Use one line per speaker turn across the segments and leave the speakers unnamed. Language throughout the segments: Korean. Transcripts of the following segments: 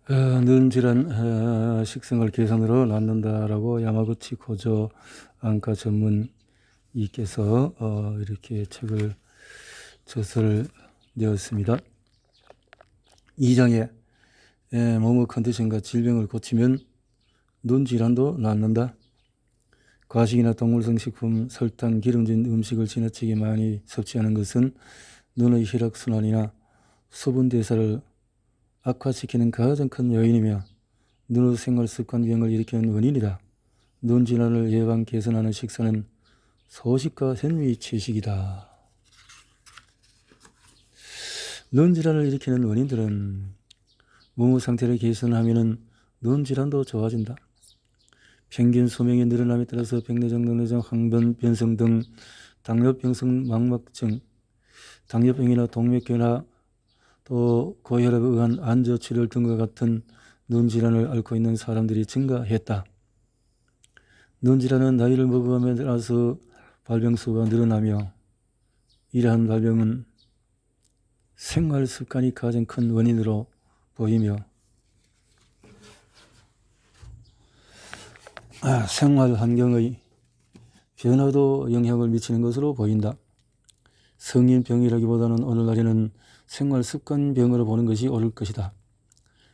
는질한 식생활 개선으로 낫는다라고 야마구치 고조 안과 전문의께서 이렇게 책을 저서를 내었습니다. 2장에 몸의 컨디션과 질병을 고치면 눈 질환도 낫는다. 과식이나 동물성 식품, 설탕, 기름진 음식을 지나치게 많이 섭취하는 것은 눈의 혈액순환이나 수분 대사를 악화시키는 가장 큰 요인이며 눈의 생활습관병을 일으키는 원인이다. 눈 질환을 예방 개선하는 식사는 소식과 현미채식이다. 눈 질환을 일으키는 원인들은 몸의 상태를 개선하면 눈 질환도 좋아진다. 평균 수명이 늘어남에 따라서 백내장, 녹내장, 항변 변성 등 당뇨병성 망막증, 당뇨병이나 동맥경화, 또 고혈압에 의한 안저출혈 등과 같은 눈 질환을 앓고 있는 사람들이 증가했다. 눈 질환은 나이를 먹어감에 따라서 발병 수가 늘어나며 이러한 발병은 생활 습관이 가장 큰 원인으로 보이며 생활 환경의 변화도 영향을 미치는 것으로 보인다. 성인병이라기보다는 오늘날에는 생활습관병으로 보는 것이 옳을 것이다.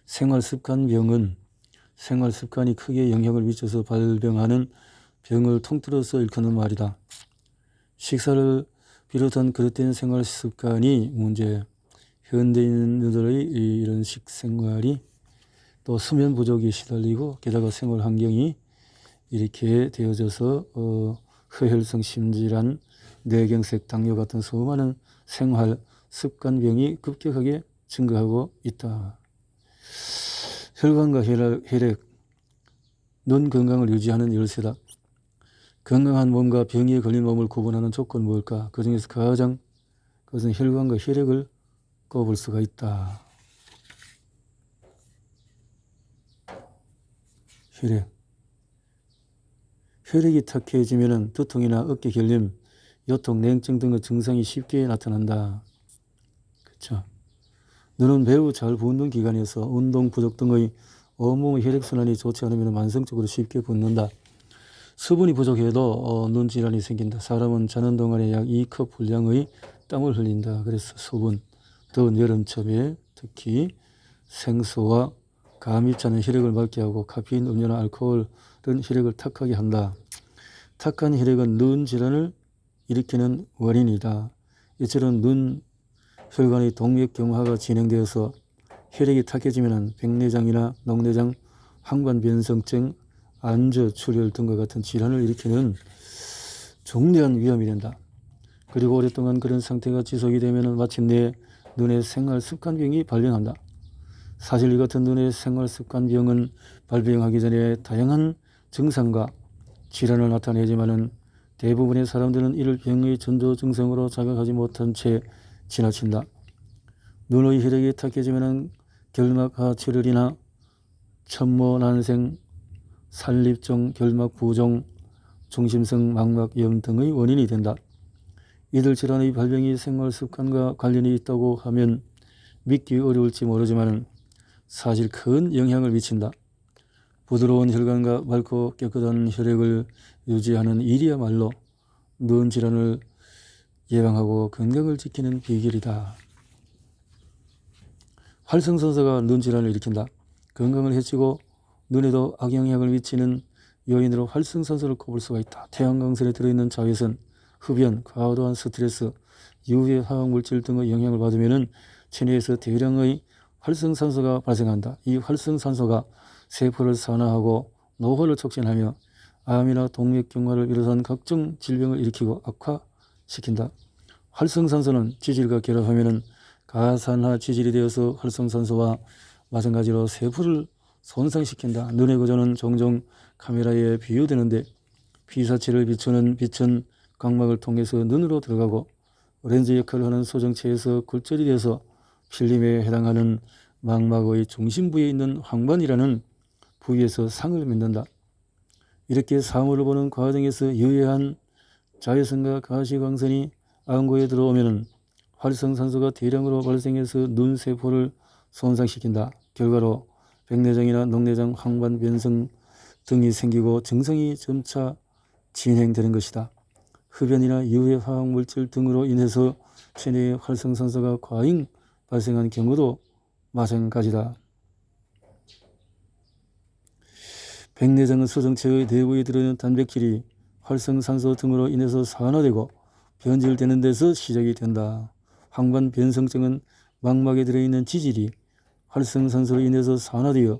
생활습관병은 생활습관이 크게 영향을 미쳐서 발병하는 병을 통틀어서 일컫는 말이다. 식사를 비롯한 그릇된 생활습관이 문제, 현대인들의 이런 식생활이 또 수면 부족에 시달리고 게다가 생활 환경이 이렇게 되어져서 허혈성 심질환, 뇌경색, 당뇨 같은 수많은 생활 습관병이 급격하게 증가하고 있다. 혈관과 혈액, 눈 건강을 유지하는 열쇠다. 건강한 몸과 병에 걸린 몸을 구분하는 조건은 뭘까? 그 중에서 가장 그것은 혈관과 혈액을 꼽을 수가 있다. 혈액이 탁해지면 두통이나 어깨 결림, 요통, 냉증 등의 증상이 쉽게 나타난다. 그렇죠? 눈은 매우 잘 붓는 기관이어서 운동 부족 등의 온몸의 혈액순환이 좋지 않으면 만성적으로 쉽게 붓는다. 수분이 부족해도 눈 질환이 생긴다. 사람은 자는 동안에 약 2컵 분량의 땀을 흘린다. 그래서 수분, 더운 여름철에 특히 생수와 감이 차는 혈액을 맑게 하고 카페인, 음료나 알코올은 혈액을 탁하게 한다. 탁한 혈액은 눈 질환을 일으키는 원인이다. 이처럼 눈 혈관의 동맥경화가 진행되어서 혈액이 탁해지면 백내장이나 녹내장, 항반변성증, 안저출혈 등과 같은 질환을 일으키는 중대한 위험이 된다. 그리고 오랫동안 그런 상태가 지속이 되면 마침내 눈의 생활습관병이 발병한다. 사실 이 같은 눈의 생활습관병은 발병하기 전에 다양한 증상과 질환을 나타내지만 대부분의 사람들은 이를 병의 전조 증상으로 자각하지 못한 채 지나친다. 눈의 혈액이 탁해지면 결막하출혈이나 천모난생, 산립종, 결막부종, 중심성 망막염 등의 원인이 된다. 이들 질환의 발병이 생활습관과 관련이 있다고 하면 믿기 어려울지 모르지만 사실 큰 영향을 미친다. 부드러운 혈관과 맑고 깨끗한 혈액을 유지하는 일이야말로 눈 질환을 예방하고 건강을 지키는 비결이다. 활성산소가 눈 질환을 일으킨다. 건강을 해치고 눈에도 악영향을 미치는 요인으로 활성산소를 꼽을 수가 있다. 태양광선에 들어있는 자외선, 흡연, 과도한 스트레스, 유해 화학물질 등의 영향을 받으면 체내에서 대량의 활성산소가 발생한다. 이 활성산소가 세포를 산화하고 노화를 촉진하며 암이나 동맥경화를 비롯한 각종 질병을 일으키고 악화시킨다. 활성산소는 지질과 결합하면 가산화 지질이 되어서 활성산소와 마찬가지로 세포를 손상시킨다. 눈의 구조는 종종 카메라에 비유되는데 피사체를 비추는 빛은 각막을 통해서 눈으로 들어가고 렌즈 역할을 하는 소정체에서 굴절이 되어서 필름에 해당하는 망막의 중심 부위에 있는 황반이라는 부위에서 상을 맺는다. 이렇게 사물을 보는 과정에서 유해한 자외선과 가시광선이 안구에 들어오면 활성산소가 대량으로 발생해서 눈세포를 손상시킨다. 결과로 백내장이나 녹내장, 황반 변성 등이 생기고 증상이 점차 진행되는 것이다. 흡연이나 유해 화학물질 등으로 인해서 체내에 활성산소가 과잉 발생한 경우도 마찬가지다. 백내장은 소정체의 내부에 들어있는 단백질이 활성산소 등으로 인해서 산화되고 변질되는 데서 시작이 된다. 황반 변성증은 망막에 들어있는 지질이 활성산소로 인해서 산화되어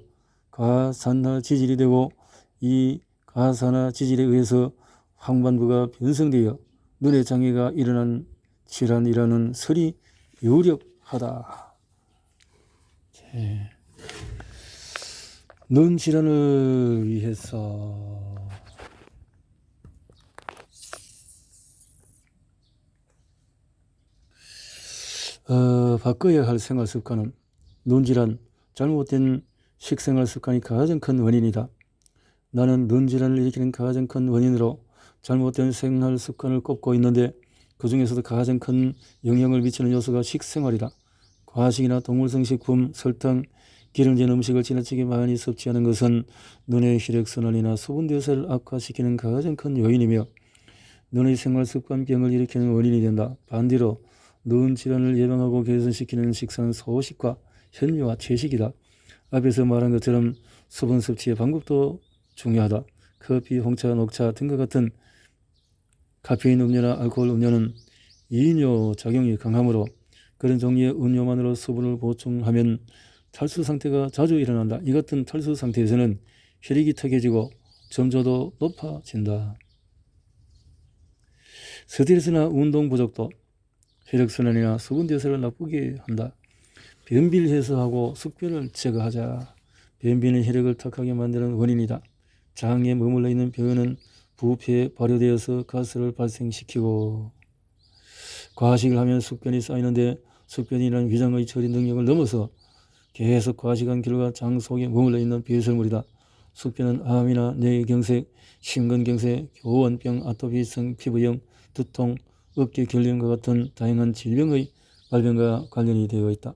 가산화 지질이 되고 이 가산화 지질에 의해서 황반부가 변성되어 눈의 장애가 일어난 질환이라는 설이 유력하다. 눈 질환을 위해서 바꿔야 할 생활 습관은 눈 질환, 잘못된 식생활 습관이 가장 큰 원인이다. 나는 눈 질환을 일으키는 가장 큰 원인으로 잘못된 생활 습관을 꼽고 있는데 그 중에서도 가장 큰 영향을 미치는 요소가 식생활이다. 과식이나 동물성 식품, 설탕, 기름진 음식을 지나치게 많이 섭취하는 것은 눈의 혈액순환이나 수분대사를 악화시키는 가장 큰 요인이며 눈의 생활습관병을 일으키는 원인이 된다. 반대로 눈 질환을 예방하고 개선시키는 식사는 소식과 현미와 채식이다. 앞에서 말한 것처럼 수분 섭취의 방법도 중요하다. 커피, 홍차, 녹차 등과 같은 카페인 음료나 알코올 음료는 이뇨 작용이 강하므로 그런 종류의 음료만으로 수분을 보충하면 탈수 상태가 자주 일어난다. 이 같은 탈수 상태에서는 혈액이 탁해지고 점조도 높아진다. 스트레스나 운동 부족도 혈액순환이나 수분대사를 나쁘게 한다. 변비를 해소하고 숙변을 제거하자. 변비는 혈액을 탁하게 만드는 원인이다. 장에 머물러 있는 병은 부패에 발효되어서 가스를 발생시키고 과식을 하면 숙변이 쌓이는데 숙변이라는 위장의 처리 능력을 넘어서 계속 과식한 결과 장 속에 머물러 있는 배설물이다. 숙변은 암이나 뇌경색, 심근경색, 교원병, 아토피성 피부염, 두통, 어깨 결림과 같은 다양한 질병의 발병과 관련이 되어 있다.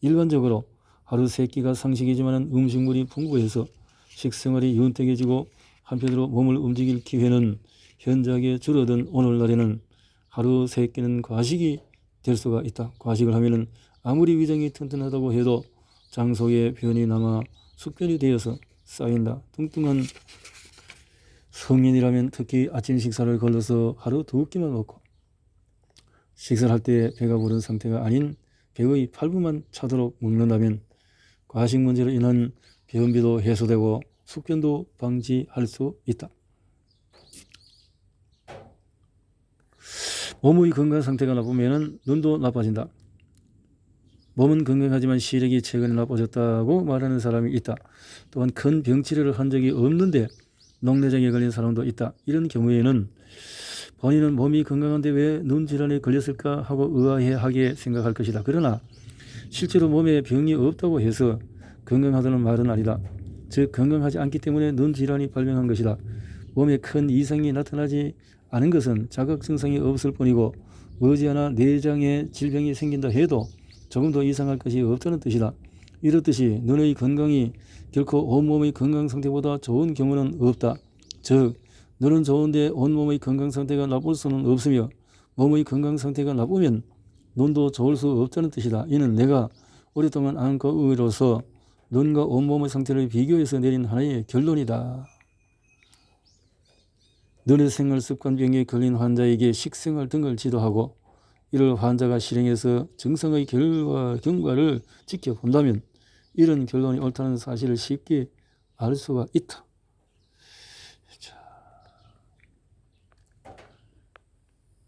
일반적으로 하루 3끼가 상식이지만 음식물이 풍부해서 식생활이 윤택해지고 한편으로 몸을 움직일 기회는 현저하게 줄어든 오늘날에는 하루 3끼는 과식이 될 수가 있다. 과식을 하면 아무리 위장이 튼튼하다고 해도 장 속에 변이 남아 숙변이 되어서 쌓인다. 뚱뚱한 성인이라면 특히 아침 식사를 걸러서 하루 2끼만 먹고 식사를 할 때 배가 부른 상태가 아닌 배의 8분만 차도록 먹는다면 과식 문제로 인한 변비도 해소되고 숙변도 방지할 수 있다. 몸의 건강 상태가 나쁘면 눈도 나빠진다. 몸은 건강하지만 시력이 최근에 나빠졌다고 말하는 사람이 있다. 또한 큰 병치료를 한 적이 없는데 녹내장에 걸린 사람도 있다. 이런 경우에는 본인은 몸이 건강한데 왜 눈 질환에 걸렸을까 하고 의아해하게 생각할 것이다. 그러나 실제로 몸에 병이 없다고 해서 건강하다는 말은 아니다. 즉 건강하지 않기 때문에 눈 질환이 발병한 것이다. 몸에 큰 이상이 나타나지 않은 것은 자각 증상이 없을 뿐이고 머지않아 내장에 질병이 생긴다 해도 조금도 이상할 것이 없다는 뜻이다. 이렇듯이 눈의 건강이 결코 온몸의 건강 상태보다 좋은 경우는 없다. 즉 눈은 좋은데 온몸의 건강 상태가 나쁠 수는 없으며 몸의 건강 상태가 나쁘면 눈도 좋을 수 없다는 뜻이다. 이는 내가 오랫동안 안과의로서 눈과 온몸의 상태를 비교해서 내린 하나의 결론이다. 눈의 생활습관병에 걸린 환자에게 식생활 등을 지도하고 이를 환자가 실행해서 증상의 경과를 지켜본다면 이런 결론이 옳다는 사실을 쉽게 알 수가 있다. 자,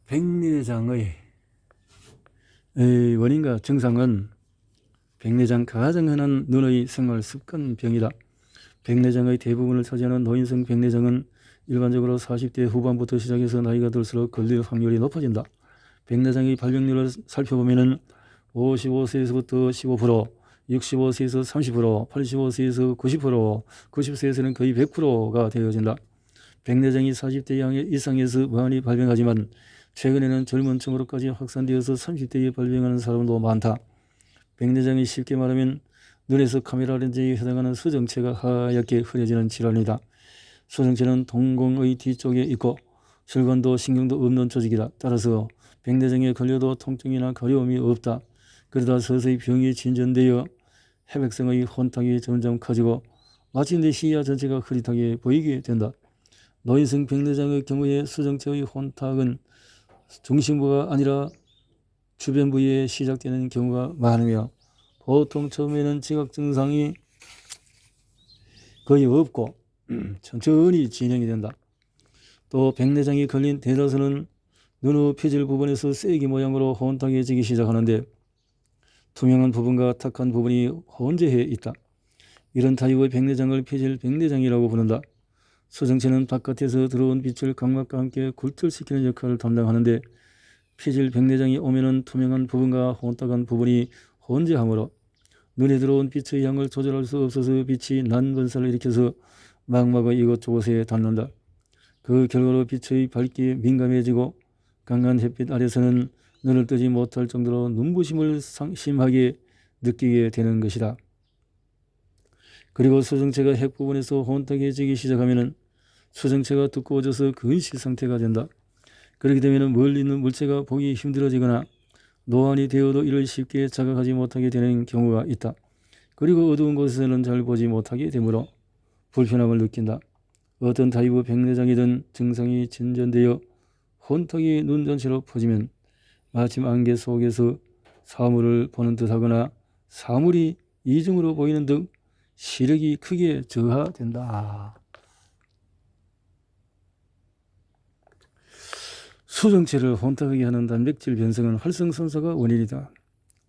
백내장의 원인과 증상은 백내장 가장 흔한 눈의 생활습관병이다. 백내장의 대부분을 차지하는 노인성 백내장은 일반적으로 40대 후반부터 시작해서 나이가 들수록 걸릴 확률이 높아진다. 백내장의 발병률을 살펴보면 55세에서부터 15%, 65세에서 30%, 85세에서 90%, 90세에서는 거의 100%가 되어진다. 백내장이 40대 이상에서 많이 발병하지만 최근에는 젊은 층으로까지 확산되어서 30대에 발병하는 사람도 많다. 백내장이 쉽게 말하면 눈에서 카메라 렌즈에 해당하는 수정체가 하얗게 흐려지는 질환이다. 수정체는 동공의 뒤쪽에 있고 혈관도 신경도 없는 조직이다. 따라서 백내장에 걸려도 통증이나 가려움이 없다. 그러다 서서히 병이 진전되어 회백성의 혼탁이 점점 커지고 마침내 시야 전체가 흐릿하게 보이게 된다. 노인성 백내장의 경우에 수정체의 혼탁은 중심부가 아니라 주변 부위에 시작되는 경우가 많으며 보통 처음에는 지각 증상이 거의 없고 천천히 진행이 된다. 또 백내장이 걸린 대다수는 눈의 피질 부분에서 쐐기 모양으로 혼탁해지기 시작하는데 투명한 부분과 탁한 부분이 혼재해 있다. 이런 타입의 백내장을 피질 백내장이라고 부른다. 수정체는 바깥에서 들어온 빛을 각막과 함께 굴절시키는 역할을 담당하는데 피질 백내장이 오면은 투명한 부분과 혼탁한 부분이 혼재하므로 눈에 들어온 빛의 양을 조절할 수 없어서 빛이 난번사를 일으켜서 망막의 이곳저곳에 닿는다. 그 결과로 빛의 밝기에 민감해지고 강한 햇빛 아래서는 눈을 뜨지 못할 정도로 눈부심을 심하게 느끼게 되는 것이다. 그리고 수정체가 핵 부분에서 혼탁해지기 시작하면 수정체가 두꺼워져서 근시 상태가 된다. 그렇게 되면 멀리 있는 물체가 보기 힘들어지거나 노안이 되어도 이를 쉽게 자각하지 못하게 되는 경우가 있다. 그리고 어두운 곳에서는 잘 보지 못하게 되므로 불편함을 느낀다. 어떤 타입의 백내장이든 증상이 진전되어 혼탁이 눈 전체로 퍼지면 마침 안개 속에서 사물을 보는 듯하거나 사물이 이중으로 보이는 등 시력이 크게 저하된다. 수정체를 혼탁하게 하는 단백질 변성은 활성산소가 원인이다.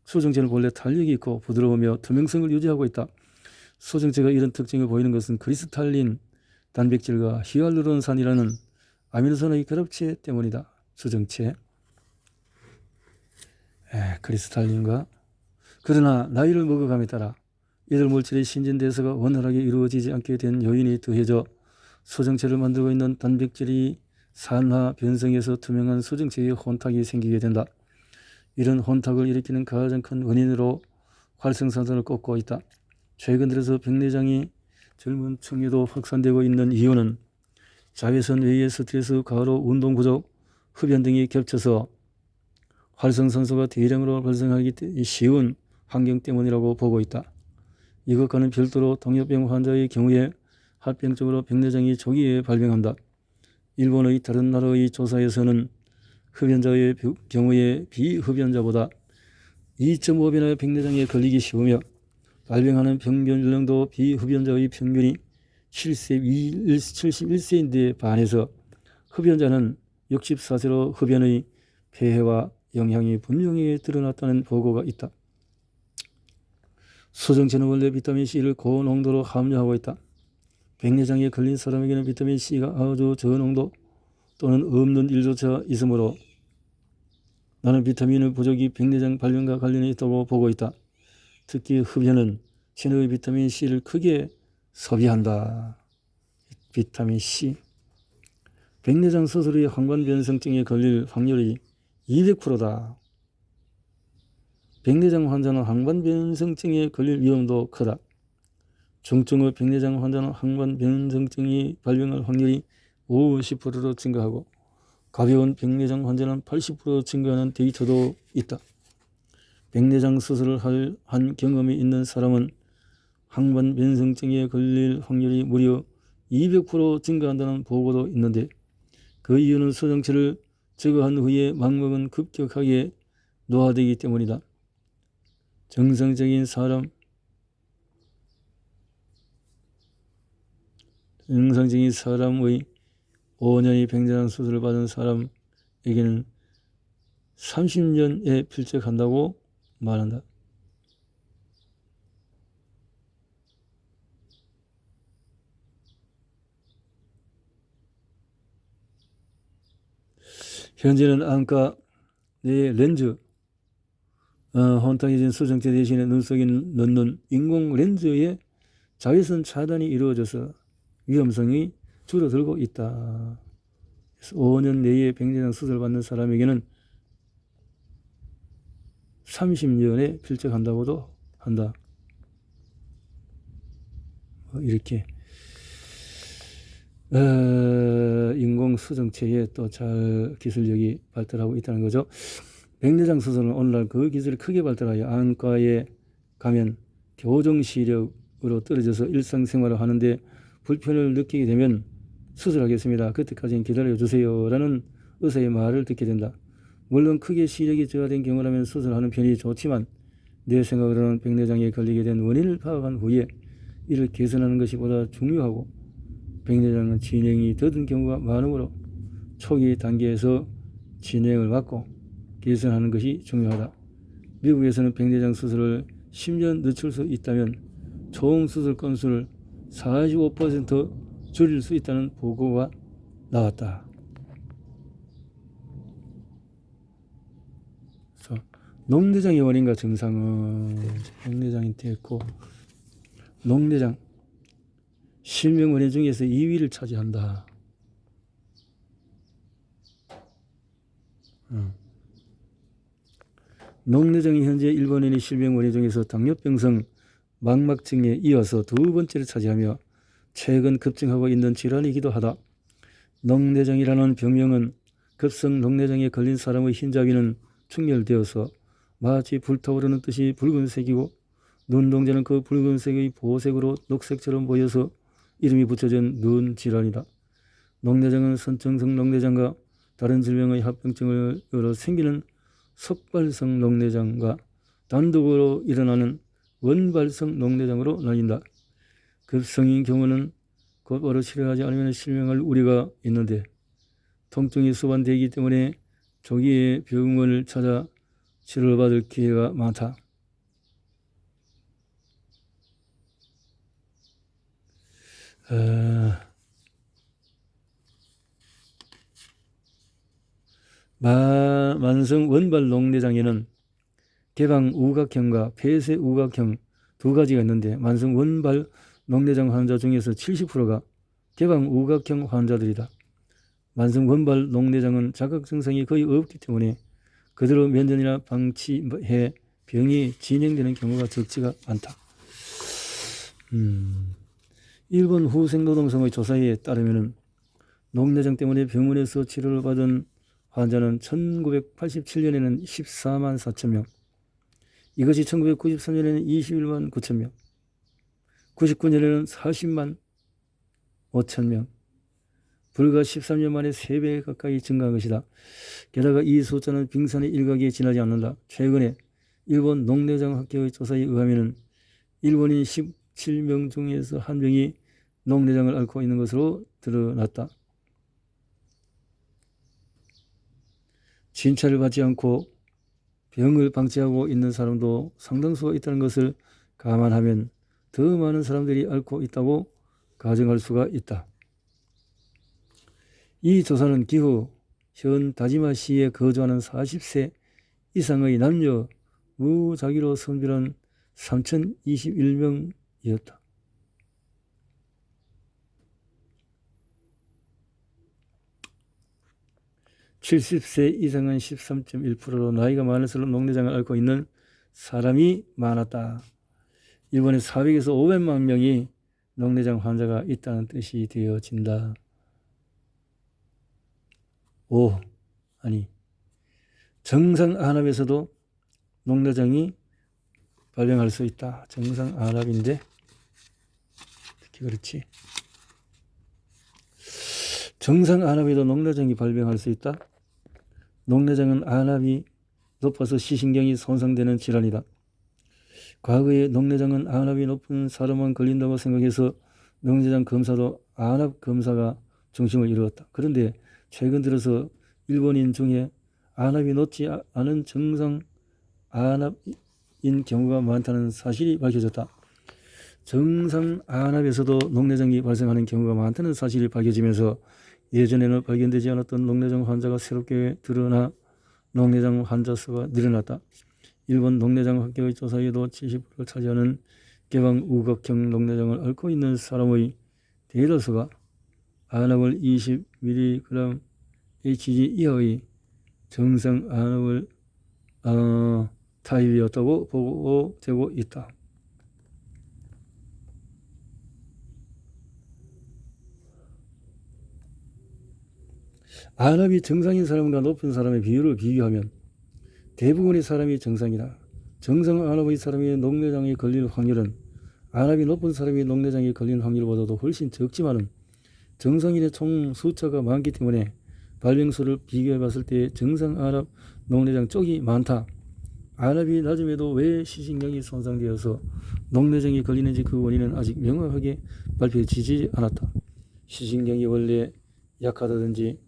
수정체는 본래 탄력이 있고 부드러우며 투명성을 유지하고 있다. 수정체가 이런 특징을 보이는 것은 크리스탈린 단백질과 히알루론산이라는 아미노산의 결합체 때문이다. 수정체, 크리스탈린과 그러나 나이를 먹어감에 따라 이들 물질의 신진대사가 원활하게 이루어지지 않게 된 요인이 더해져 수정체를 만들고 있는 단백질이 산화 변성에서 투명한 수정체의 혼탁이 생기게 된다. 이런 혼탁을 일으키는 가장 큰 원인으로 활성산소를 꼽고 있다. 최근 들어서 백내장이 젊은 층에도 확산되고 있는 이유는 자외선 외의 스트레스, 과로, 운동 부족, 흡연 등이 겹쳐서 활성산소가 대량으로 발생하기 쉬운 환경 때문이라고 보고 있다. 이것과는 별도로 당뇨병 환자의 경우에 합병증으로 백내장이 조기에 발병한다. 일본의 다른 나라의 조사에서는 흡연자의 경우에 비흡연자보다 2.5배나 백내장에 걸리기 쉬우며 발병하는 평균 연령도 비흡연자의 평균이 71세인데 반해서 흡연자는 64세로 흡연의 폐해와 영향이 분명히 드러났다는 보고가 있다. 수정체는 원래 비타민C를 고농도로 함유하고 있다. 백내장에 걸린 사람에게는 비타민C가 아주 저농도 또는 없는 일조차 있으므로 나는 비타민의 부족이 백내장 발병과 관련이 있다고 보고 있다. 특히 흡연은 신의 비타민C를 크게 소비한다. 비타민C. 백내장 수술이 황반변성증에 걸릴 확률이 200%다. 백내장 환자는 황반변성증에 걸릴 위험도 크다. 중증의 백내장 환자는 황반변성증이 발병할 확률이 50%로 증가하고 가벼운 백내장 환자는 80% 증가하는 데이터도 있다. 백내장 수술을 한 경험이 있는 사람은 황반변성증에 걸릴 확률이 무려 200% 증가한다는 보고도 있는데 그 이유는 수정체를 제거한 후에 망막은 급격하게 노화되기 때문이다. 정상적인 사람의 정상적인 5년의 백내장 수술을 받은 사람에게는 30년에 필적한다고 말한다. 현재는 안과 내 렌즈, 혼탁해진 수정체 대신에 눈 속에 넣는 인공 렌즈의 자외선 차단이 이루어져서 위험성이 줄어들고 있다. 5년 내에 백내장 수술을 받는 사람에게는 30년에 필적한다고도 한다. 이렇게 인공수정체에 또 잘 기술력이 발달하고 있다는 거죠. 백내장 수술은 오늘날 그 기술이 크게 발달하여 안과에 가면 교정 시력으로 떨어져서 일상생활을 하는데 불편을 느끼게 되면 수술하겠습니다. 그때까지는 기다려주세요 라는 의사의 말을 듣게 된다. 물론 크게 시력이 저하된 경우라면 수술하는 편이 좋지만 내 생각으로는 백내장에 걸리게 된 원인을 파악한 후에 이를 개선하는 것이 보다 중요하고 백내장은 진행이 더딘 경우가 많으므로 초기 단계에서 진행을 막고 개선하는 것이 중요하다. 미국에서는 백내장 수술을 10년 늦출 수 있다면 총 수술 건수를 45% 줄일 수 있다는 보고가 나왔다. 그래서 녹내장의 원인과 증상은 백내장이 됐고, 녹내장 실명 원인 중에서 2위를 차지한다. 녹내장이 현재 일본인의 실명 원인 중에서 당뇨병성 망막증에 이어서 두 번째를 차지하며 최근 급증하고 있는 질환이기도 하다. 녹내장이라는 병명은 급성 녹내장에 걸린 사람의 흰자위는 충혈되어서 마치 불타오르는 듯이 붉은색이고 눈동자는 그 붉은색의 보색으로 녹색처럼 보여서 이름이 붙여진 눈 질환이다. 녹내장은 선천성 녹내장과 다른 질병의 합병증으로 생기는 속발성 녹내장과 단독으로 일어나는 원발성 녹내장으로 나뉜다. 급성인 경우는 곧바로 치료하지 않으면 실명할 우려가 있는데 통증이 수반되기 때문에 조기에 병원을 찾아 치료를 받을 기회가 많다. 만성 원발 녹내장에는 개방 우각형과 폐쇄 우각형 두 가지가 있는데 만성 원발 녹내장 환자 중에서 70%가 개방 우각형 환자들이다. 만성 원발 녹내장은 자각 증상이 거의 없기 때문에 그대로 면전이나 방치해 병이 진행되는 경우가 적지가 않다. 일본 후생노동성의 조사에 따르면 녹내장 때문에 병원에서 치료를 받은 환자는 1987년에는 14만 4천 명, 이것이 1993년에는 21만 9천 명, 99년에는 40만 5천 명, 불과 13년 만에 3배 가까이 증가한 것이다. 게다가 이 숫자는 빙산의 일각에 지나지 않는다. 최근에 일본 녹내장 학회의 조사에 의하면 일본인 17명 중에서 1명이 녹내장을 앓고 있는 것으로 드러났다. 진찰을 받지 않고 병을 방치하고 있는 사람도 상당수가 있다는 것을 감안하면 더 많은 사람들이 앓고 있다고 가정할 수가 있다. 이 조사는 기후 현 다지마시에 거주하는 40세 이상의 남녀 무작위로 선별한 3,021명이었다. (70세) 이상은 13.1%로 나이가 많을수록 녹내장을 앓고 있는 사람이 많았다. 일본에 400에서 500만 명이 녹내장 환자가 있다는 뜻이 되어진다. 정상 안압에서도 녹내장이 발병할 수 있다. 정상 안압인데 특히 그렇지. 정상 안압에도 녹내장이 발병할 수 있다. 녹내장은 안압이 높아서 시신경이 손상되는 질환이다. 과거에 녹내장은 안압이 높은 사람만 걸린다고 생각해서 녹내장 검사도 안압 검사가 중심을 이루었다. 그런데 최근 들어서 일본인 중에 안압이 높지 않은 정상 안압인 경우가 많다는 사실이 밝혀졌다. 정상 안압에서도 녹내장이 발생하는 경우가 많다는 사실이 밝혀지면서 예전에는 발견되지 않았던 녹내장 환자가 새롭게 드러나 녹내장 환자 수가 늘어났다. 일본 녹내장 학회의 조사에도 70%를 차지하는 개방 우각형 녹내장을 앓고 있는 사람의 대다수가 안압을 20mg Hg 이하의 정상 안압을 타입이었다고 보고되고 있다. 안압이 정상인 사람과 높은 사람의 비율을 비교하면 대부분의 사람이 정상이다. 정상 안압의 사람이 녹내장에 걸릴 확률은 안압이 높은 사람이 녹내장에 걸리는 확률보다도 훨씬 적지만은 정상인의 총 숫자가 많기 때문에 발병수를 비교해 봤을 때 정상 안압 녹내장 쪽이 많다. 안압이 낮음에도 왜 시신경이 손상되어서 녹내장이 걸리는지 그 원인은 아직 명확하게 밝혀지지 않았다. 시신경이 원래 약하다든지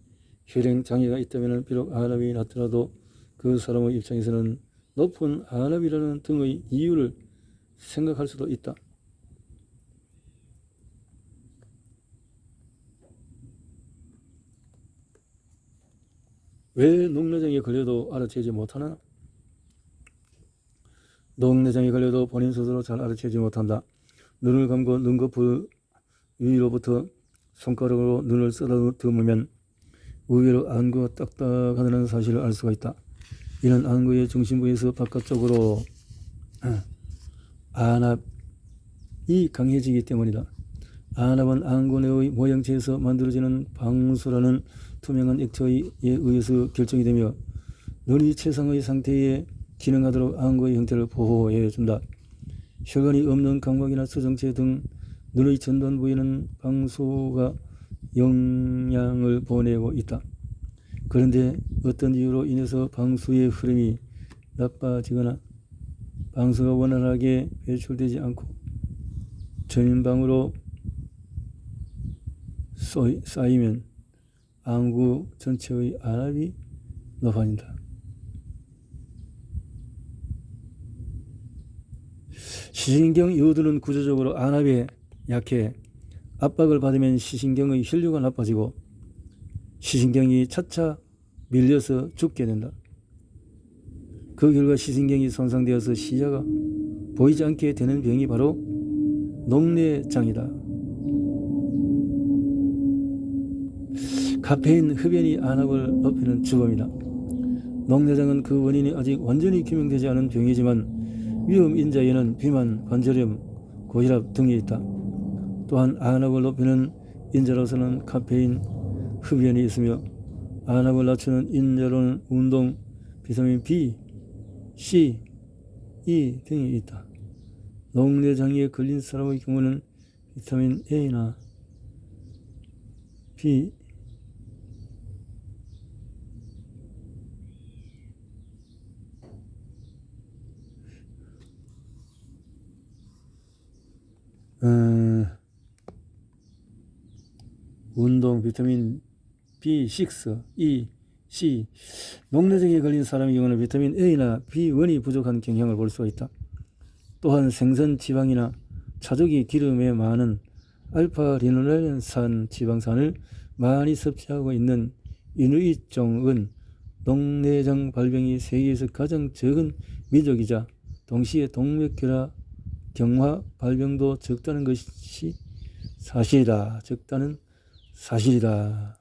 혈행 장애가 있다면 비록 안압이 낮더라도 그 사람의 입장에서는 높은 안압이라는 등의 이유를 생각할 수도 있다. 왜 녹내장에 걸려도 알아채지 못하나? 녹내장에 걸려도 본인 스스로 잘 알아채지 못한다. 눈을 감고 눈꺼풀 위로부터 손가락으로 눈을 쓰다듬으면 의외로 안구가 딱딱하다는 사실을 알 수가 있다. 이는 안구의 중심부에서 바깥쪽으로 안압이 강해지기 때문이다. 안압은 안구 내의 모양체에서 만들어지는 방수라는 투명한 액체에 의해서 결정이 되며 눈이 최상의 상태에 기능하도록 안구의 형태를 보호해준다. 혈관이 없는 감각이나 수정체 등 눈의 전단 부위에는 방수가 영향을 보내고 있다. 그런데 어떤 이유로 인해서 방수의 흐름이 나빠지거나 방수가 원활하게 배출되지 않고 전인방으로 쌓이면 안구 전체의 안압이 높아진다. 시신경 요들은 구조적으로 안압에 약해 압박을 받으면 시신경의 혈류가 나빠지고 시신경이 차차 밀려서 죽게 된다. 그 결과 시신경이 손상되어서 시야가 보이지 않게 되는 병이 바로 녹내장이다. 카페인 흡연이 안압을 높이는 주범이다. 녹내장은 그 원인이 아직 완전히 규명되지 않은 병이지만 위험 인자에는 비만, 관절염, 고혈압 등이 있다. 또한 안압을 높이는 인자로서는 카페인 흡연이 있으며 안압을 낮추는 인자로는 운동, 비타민 B, C, E 등이 있다. 녹내장에 걸린 사람의 경우는 비타민 A나 B, 운동, 비타민 B6, E, C. 녹내장에 걸린 사람의 경우는 비타민 A나 B1이 부족한 경향을 볼 수가 있다. 또한 생선 지방이나 차조기 기름에 많은 알파-리노렌산 지방산을 많이 섭취하고 있는 이누이족은 녹내장 발병이 세계에서 가장 적은 민족이자 동시에 동맥결합 경화 발병도 적다는 것이 사실이다. 적다는 사실이다.